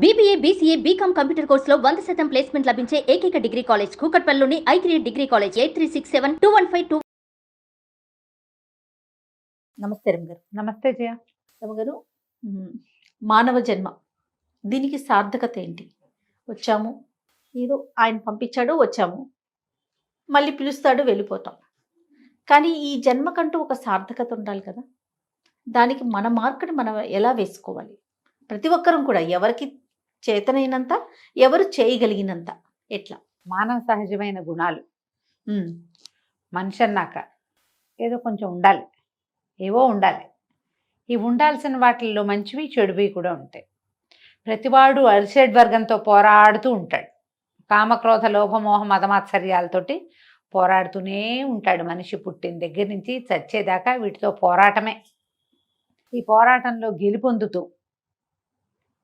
BBA, BCA, BCom computer కోర్సులో 100% placement లభించే ఏకైక డిగ్రీ కాలేజ్ కూకట్పల్లిలోని i3 డిగ్రీ కాలేజ్ 83672152. నమస్తే రమగారు. నమస్తే జయ. రమగారు, మానవ జన్మ దీనికి సార్థకత ఏంటి? వచ్చాము, ఏదో ఆయన పంపించాడు, వచ్చాము, మళ్ళీ పిలుస్తాడు, వెళ్ళిపోతాం. కానీ ఈ జన్మకంటూ ఒక సార్థకత ఉండాలి కదా. దానికి మన మార్కుని మనం ఎలా వేసుకోవాలి? ప్రతి ఒక్కరం కూడా ఎవరికి చేతనైనంత, ఎవరు చేయగలిగినంత, ఎట్లా? మానవ సహజమైన గుణాలు మనిషి అన్నాక ఏదో కొంచెం ఉండాలి, ఏవో ఉండాలి. ఈ ఉండాల్సిన వాటిల్లో మంచివి చెడువి కూడా ఉంటాయి. ప్రతివాడు అరిషడ్ వర్గంతో పోరాడుతూ ఉంటాడు. కామక్రోధ లోభమోహ మదమాత్సర్యాలతోటి పోరాడుతూనే ఉంటాడు. మనిషి పుట్టిన దగ్గర నుంచి చచ్చేదాకా వీటితో పోరాటమే. ఈ పోరాటంలో గెలుపొందుతూ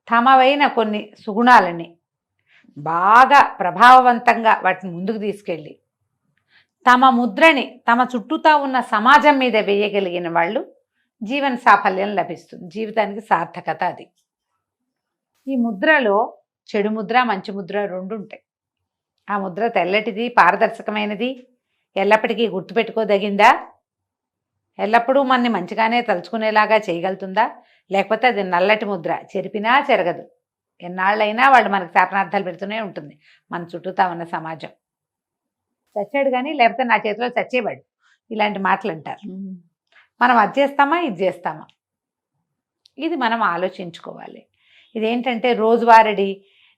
తమవైన కొన్ని సుగుణాలని బాగా ప్రభావవంతంగా వాటిని ముందుకు తీసుకెళ్ళి తమ ముద్రని తమ చుట్టూతా ఉన్న సమాజం మీద వేయగలిగిన వాళ్ళు జీవన సాఫల్యం లభిస్తుంది. జీవితానికి సార్థకత అది. ఈ ముద్రలో చెడు ముద్ర, మంచి ముద్ర రెండు ఉంటాయి. ఆ ముద్ర తెల్లటిది, పారదర్శకమైనది, ఎల్లప్పటికీ గుర్తుపెట్టుకోదగిందా, ఎల్లప్పుడూ మనని మంచిగానే తలుచుకునేలాగా చేయగలుగుతుందా, లేకపోతే అది నల్లటి ముద్ర, చెరిపినా చెరగదు, ఎన్నాళ్ళైనా వాళ్ళు మనకు శాపనార్థాలు పెడుతూనే ఉంటుంది మన చుట్టూతా ఉన్న సమాజం. చచ్చాడు కానీ లేకపోతే నా చేతిలో చచ్చేవాడు, ఇలాంటి మాటలు అంటారు. మనం అది చేస్తామా, ఇది చేస్తామా, ఇది మనం ఆలోచించుకోవాలి. ఇదేంటంటే రోజువారీ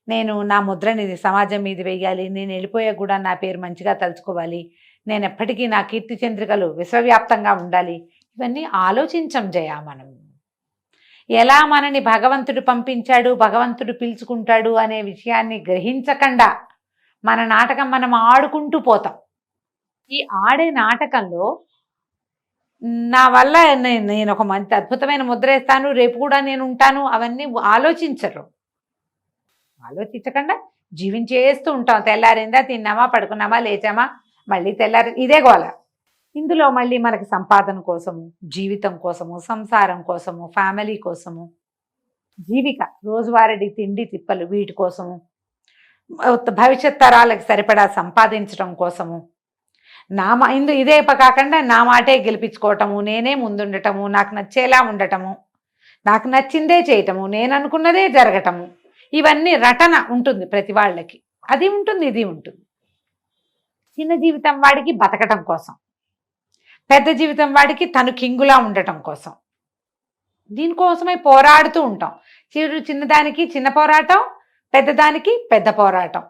నేను నా ముద్రని సమాజం మీద వేయాలి, నేను వెళ్ళిపోయా కూడా నా పేరు మంచిగా తలుచుకోవాలి, నేను ఎప్పటికీ నా కీర్తి చంద్రికలు విశ్వవ్యాప్తంగా ఉండాలి, ఇవన్నీ ఆలోచించం జయ. మనం ఎలా మనని భగవంతుడు పంపించాడు, భగవంతుడు పిలుచుకుంటాడు అనే విషయాన్ని గ్రహించకుండా మన నాటకం మనం ఆడుకుంటూ పోతాం. ఈ ఆడే నాటకంలో నా వల్ల నేను ఒక మంచి అద్భుతమైన ముద్ర వేస్తాను, రేపు కూడా నేను ఉంటాను, అవన్నీ ఆలోచించరు. ఆలోచించకుండా జీవించేస్తూ ఉంటాం. తెల్లారిందా, తిన్నామా, పడుకున్నామా, లేచామా, మళ్ళీ తెల్లారి ఇదే గోల. ఇందులో మళ్ళీ మనకి సంపాదన కోసము, జీవితం కోసము, సంసారం కోసము, ఫ్యామిలీ కోసము, జీవిక రోజువారీ తిండి తిప్పలు వీటి కోసము, భవిష్యత్ తరాలకు సరిపడా సంపాదించడం కోసము, ఇదే కాకుండా నా మాటే గెలిపించుకోవటము, నేనే ముందుండటము, నాకు నచ్చేలా ఉండటము, నాకు నచ్చిందే చేయటము, నేను అనుకున్నదే జరగటము, ఇవన్నీ రటన ఉంటుంది ప్రతి వాళ్ళకి. అది ఉంటుంది, ఇది ఉంటుంది. చిన్న జీవితం వాడికి బతకటం కోసం, పెద్ద జీవితం వాడికి తను కింగులా ఉండటం కోసం, దీనికోసమే పోరాడుతూ ఉంటాం. చిన్నదానికి చిన్న పోరాటం, పెద్దదానికి పెద్ద పోరాటం.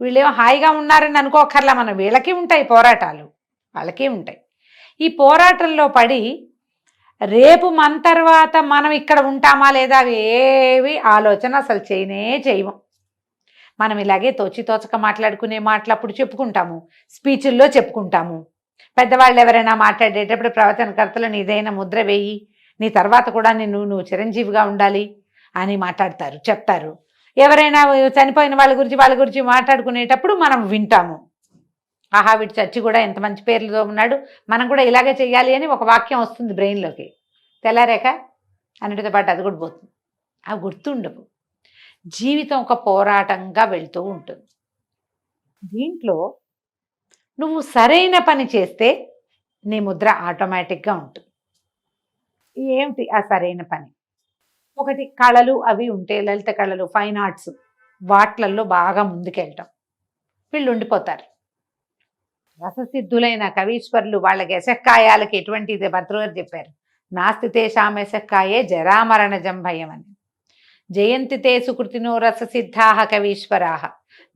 వీళ్ళేమో హాయిగా ఉన్నారని అనుకోకర్లా, మనం వీళ్ళకి ఉంటాయి పోరాటాలు, వాళ్ళకి ఉంటాయి. ఈ పోరాటంలో పడి రేపు మన తర్వాత మనం ఇక్కడ ఉంటామా లేదా అవి ఏవి ఆలోచన అసలు చేయము. మనం ఇలాగే తోచక మాట్లాడుకునే మాటలు అప్పుడు చెప్పుకుంటాము, స్పీచుల్లో చెప్పుకుంటాము. పెద్దవాళ్ళు ఎవరైనా మాట్లాడేటప్పుడు ప్రవచనకర్తలు నీదైనా ముద్ర వేయి, నీ తర్వాత కూడా నువ్వు చిరంజీవిగా ఉండాలి అని మాట్లాడతారు, చెప్తారు. ఎవరైనా చనిపోయిన వాళ్ళ గురించి మాట్లాడుకునేటప్పుడు మనం వింటాము, ఆహా వీడు చచ్చి కూడా ఎంత మంచి పేర్లతో ఉన్నాడు, మనం కూడా ఇలాగే చెయ్యాలి అని ఒక వాక్యం వస్తుంది బ్రెయిన్లోకి. తెల్లారేక అన్నిటితో పాటు అది కూడా పోతుంది. అవి గుర్తుండవు. జీవితం ఒక పోరాటంగా వెళ్తూ ఉంటుంది. దీంట్లో నువ్వు సరైన పని చేస్తే నీ ముద్ర ఆటోమేటిక్గా ఉంటుంది. ఏమిటి ఆ సరైన పని? ఒకటి, కళలు అవి ఉంటే, లలిత కళలు, ఫైన్ ఆర్ట్స్, వాట్లల్లో బాగా ముందుకెళ్ళటం. వీళ్ళు ఉండిపోతారు. రససిద్ధులైన కవీశ్వరులు వాళ్ళకి యశక్కాయాలకి ఎటువంటిది భర్తృగారు చెప్పారు, నాస్తి తేషాం యశక్కాయే జరామరణజం భయం అని. జయంతి తే సుకృతినో రససిద్ధాః కవీశ్వరాః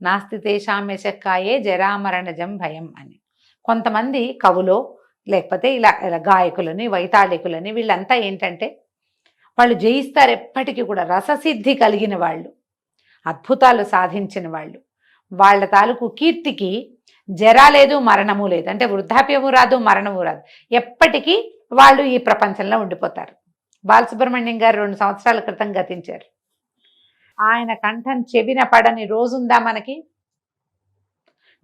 నాస్తి తేషాం యశక్కాయే జరామరణజం భయం అని. కొంతమంది కవులో లేకపోతే ఇలా గాయకులని, వైతాళికులని, వీళ్ళంతా ఏంటంటే వాళ్ళు జయిస్తారు ఎప్పటికీ కూడా. రససిద్ధి కలిగిన వాళ్ళు, అద్భుతాలు సాధించిన వాళ్ళు, వాళ్ళ తాలూకు కీర్తికి జరా లేదు, మరణము లేదు. అంటే వృద్ధాప్యము రాదు, మరణము రాదు, ఎప్పటికీ వాళ్ళు ఈ ప్రపంచంలో ఉండిపోతారు. బాలసుబ్రహ్మణ్యం గారు 2 సంవత్సరాల క్రితం గతించారు. ఆయన కంఠం చెవిన పడని రోజుందా మనకి?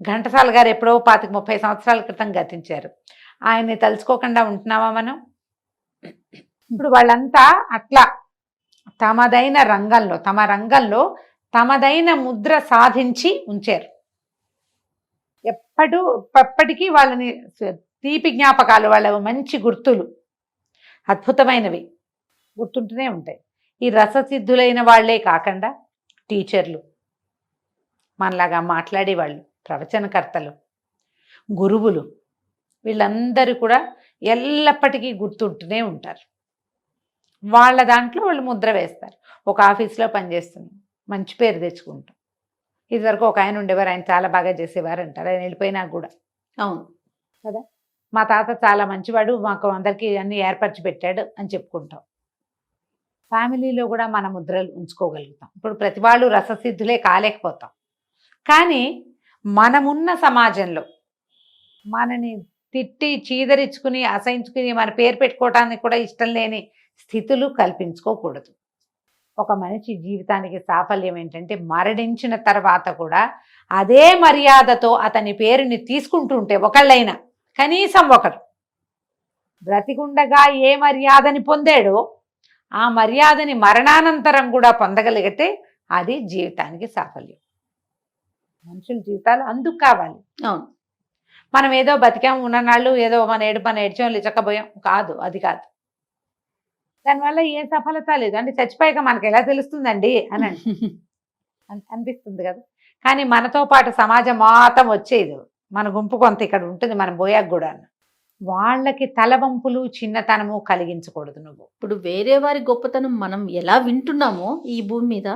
ఘంటసాల గారు ఎప్పుడో 25-30 సంవత్సరాల క్రితం గతించారు. ఆయన్ని తలుచుకోకుండా ఉంటున్నామా మనం? ఇప్పుడు వాళ్ళంతా అట్లా తమ రంగంలో తమదైన ముద్ర సాధించి ఉంచారు. ఎప్పటికీ వాళ్ళని తీపి జ్ఞాపకాలు, వాళ్ళ మంచి గుర్తులు అద్భుతమైనవి గుర్తుంటూనే ఉంటాయి. ఈ రససిద్ధులైన వాళ్లే కాకుండా టీచర్లు, మనలాగా మాట్లాడేవాళ్ళు, ప్రవచనకర్తలు, గురువులు, వీళ్ళందరూ కూడా ఎల్లప్పటికీ గుర్తుంటూనే ఉంటారు. వాళ్ళ దాంట్లో వాళ్ళు ముద్ర వేస్తారు. ఒక ఆఫీస్లో పనిచేస్తున్నాం, మంచి పేరు తెచ్చుకుంటాం. ఇదివరకు ఒక ఆయన ఉండేవారు, ఆయన చాలా బాగా చేసేవారు అంటారు, ఆయన వెళ్ళిపోయినా కూడా. అవును కదా, మా తాత చాలా మంచివాడు, మాకు అందరికీ అన్ని ఏర్పరిచి పెట్టాడు అని చెప్పుకుంటాం. ఫ్యామిలీలో కూడా మన ముద్రలు ఉంచుకోగలుగుతాం. ఇప్పుడు ప్రతి వాళ్ళు రససిద్ధులే కాలేకపోతాం, కానీ మనమున్న సమాజంలో మనని తిట్టి చీదరించుకుని అసహించుకుని మన పేరు పెట్టుకోవటానికి కూడా ఇష్టం లేని స్థితులు కల్పించుకోకూడదు. ఒక మనిషి జీవితానికి సాఫల్యం ఏంటంటే మరణించిన తర్వాత కూడా అదే మర్యాదతో అతని పేరుని తీసుకుంటూ ఉంటే, ఒకళ్ళైనా కనీసం ఒకరు బ్రతికుండగా ఏ మర్యాదని పొందాడో ఆ మర్యాదని మరణానంతరం కూడా పొందగలిగితే అది జీవితానికి సాఫల్యం. మనుషుల జీవితాలు అందుకు కావాలి. అవును, మనం ఏదో బతికాం ఉన్ననాళ్ళు ఏదో మన ఏడ్చాం లిచకపోయాం కాదు, అది కాదు. దానివల్ల ఏ సఫలత లేదు. అంటే చచ్చిపోయాక మనకు ఎలా తెలుస్తుందండి అని అనిపిస్తుంది కదా. కానీ మనతో పాటు సమాజం మొత్తం వచ్చేది, మన గుంపు కొంత ఇక్కడ ఉంటుంది, మనం పోయాక కూడా. వాళ్ళకి తలవంపులు చిన్నతనము కలిగించకూడదు. నువ్వు ఇప్పుడు వేరే వారి గొప్పతనం మనం ఎలా వింటున్నామో ఈ భూమి మీద,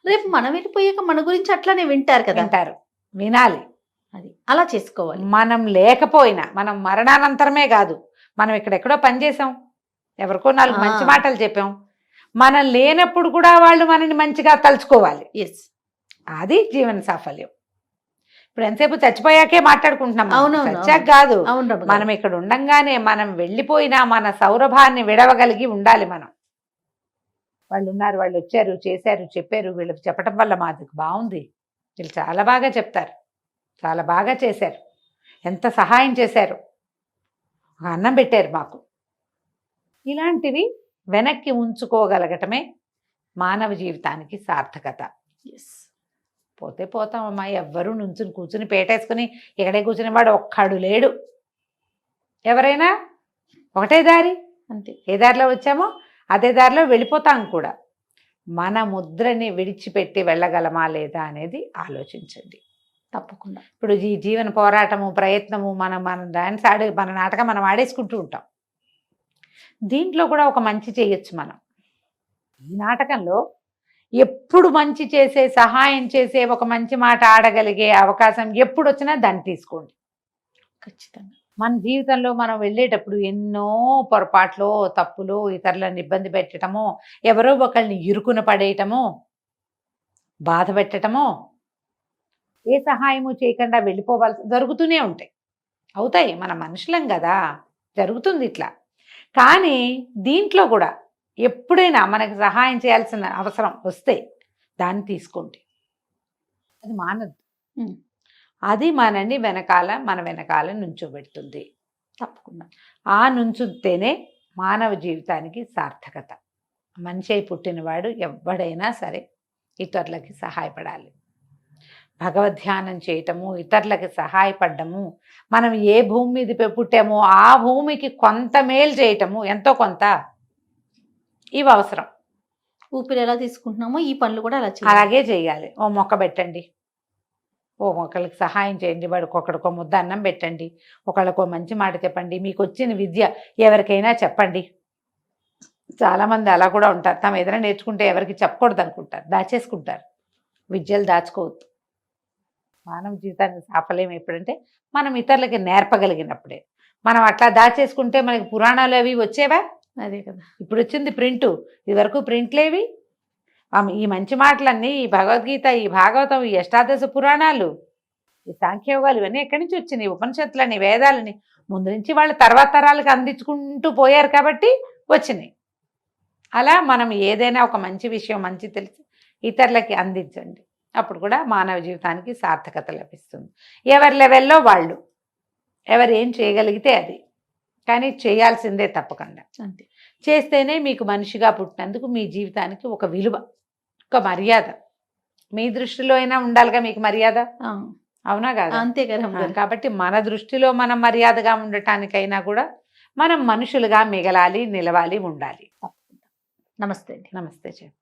రేపు మనం వెళ్ళిపోయాక మన గురించి అట్లానే వింటారు కదా. వింటారు, వినాలి. అది అలా చేసుకోవాలి. మనం లేకపోయినా, మనం మరణానంతరమే కాదు, మనం ఇక్కడెక్కడో పనిచేసాం, ఎవరికో 4 మంచి మాటలు చెప్పాం, మనం లేనప్పుడు కూడా వాళ్ళు మనని మంచిగా తలుచుకోవాలి. ఎస్, అది జీవన సాఫల్యం. ఇప్పుడు ఎంతసేపు చచ్చిపోయాకే మాట్లాడుకుంటున్నాం, చచ్చాక కాదు. మనం ఇక్కడ ఉండంగానే, మనం వెళ్ళిపోయినా మన సౌరభాన్ని విడవగలిగి ఉండాలి. మనం వాళ్ళు ఉన్నారు, వాళ్ళు వచ్చారు, చేశారు, చెప్పారు, వీళ్ళకి చెప్పడం వల్ల మాది బాగుంది, వీళ్ళు చాలా బాగా చెప్తారు, చాలా బాగా చేశారు, ఎంత సహాయం చేశారు, అన్నం పెట్టారు మాకు, ఇలాంటివి వెనక్కి ఉంచుకోగలగటమే మానవ జీవితానికి సార్థకత. పోతే పోతామమ్మా, ఎవ్వరూ నుంచుని కూర్చుని పేటేసుకుని ఇక్కడే కూర్చుని వాడు ఒక్కడు లేడు. ఎవరైనా ఒకటే దారి, అంతే. ఏ దారిలో వచ్చామో అదే దారిలో వెళ్ళిపోతాం కూడా. మన ముద్రని విడిచిపెట్టి వెళ్ళగలమా లేదా అనేది ఆలోచించండి తప్పకుండా. ఇప్పుడు ఈ జీవన పోరాటము, ప్రయత్నము, మన డాన్స్ మన నాటకం మనం ఆడేసుకుంటూ ఉంటాం. దీంట్లో కూడా ఒక మంచి చేయొచ్చు మనం. ఈ నాటకంలో ఎప్పుడు మంచి చేసే, సహాయం చేసే, ఒక మంచి మాట ఆడగలిగే అవకాశం ఎప్పుడు వచ్చినా దాన్ని తీసుకోండి ఖచ్చితంగా. మన జీవితంలో మనం వెళ్ళేటప్పుడు ఎన్నో పొరపాట్లు, తప్పులు, ఇతరులను ఇబ్బంది పెట్టడమో, ఎవరో ఒకళ్ళని ఇరుకున పడేయటమో, బాధ పెట్టడమో, ఏ సహాయము చేయకుండా వెళ్ళిపోవాల్సి జరుగుతూనే ఉంటాయి. అవుతాయి, మన మనుషులం కదా, జరుగుతుంది ఇట్లా. కానీ దీంట్లో కూడా ఎప్పుడైనా మనకు సహాయం చేయాల్సిన అవసరం వస్తే దాన్ని తీసుకోండి, అది మానదు. అది మనని మన వెనకాల నుంచోబెడుతుంది తప్పకుండా. ఆ నుంచుతేనే మానవ జీవితానికి సార్థకత. మనిషి అయి పుట్టినవాడు ఎవడైనా సరే ఇతరులకి సహాయపడాలి. భగవద్ధ్యానం చేయటము, ఇతరులకి సహాయపడము, మనం ఏ భూమి మీద పుట్టామో ఆ భూమికి కొంత మేలు చేయటము, ఎంతో కొంత, ఇవి అవసరం. ఊపిరి ఎలా తీసుకుంటున్నామో ఈ పనులు కూడా అలాగే చేయాలి. ఓ మొక్క పెట్టండి, ఓ మొక్కలకి సహాయం చేయండి, వాడికి ఒకడికో ముద్ద అన్నం పెట్టండి, ఒకళ్ళకో మంచి మాట చెప్పండి, మీకు వచ్చిన విద్య ఎవరికైనా చెప్పండి. చాలామంది అలా కూడా ఉంటారు, తమ ఏదైనా నేర్చుకుంటే ఎవరికి చెప్పకూడదు అనుకుంటారు, దాచేసుకుంటారు. విద్యలు దాచుకోవద్దు. మానవ జీవితానికి సాఫల్యం ఎప్పుడంటే మనం ఇతరులకి నేర్పగలిగినప్పుడే. మనం అట్లా దాచేసుకుంటే మనకి పురాణాలు అవి వచ్చేవా? అదే కదా, ఇప్పుడు వచ్చింది ప్రింటు, ఇదివరకు ప్రింట్లేవి. ఈ మంచి మాటలన్నీ, ఈ భగవద్గీత, ఈ భాగవతం, ఈ అష్టాదశ పురాణాలు, ఈ సాంఖ్యయోగాలు, ఇవన్నీ ఎక్కడి నుంచి వచ్చినాయి? ఉపనిషత్తులని, వేదాలని ముందు నుంచి వాళ్ళు తర్వాత తరాలకు అందించుకుంటూ పోయారు కాబట్టి వచ్చినాయి. అలా మనం ఏదైనా ఒక మంచి విషయం, మంచి తెలిసి ఇతరులకి అందించండి, అప్పుడు కూడా మానవ జీవితానికి సార్థకత లభిస్తుంది. ఎవరి లెవెల్లో వాళ్ళు, ఎవరు ఏం చేయగలిగితే అది, కానీ చేయాల్సిందే తప్పకుండా. అంతే, చేస్తేనే మీకు మనిషిగా పుట్టినందుకు మీ జీవితానికి ఒక విలువ, ఒక మర్యాద, మీ దృష్టిలో అయినా ఉండాలిగా మీకు మర్యాద, ఆ, అవునా కాదా? అంతే కదా రమ్మగారు. కాబట్టి మన దృష్టిలో మనం మర్యాదగా ఉండటానికైనా కూడా మనం మనుషులుగా మిగలాలి, నిలవాలి, ఉండాలి. నమస్తే అండి. నమస్తే చెప్పు.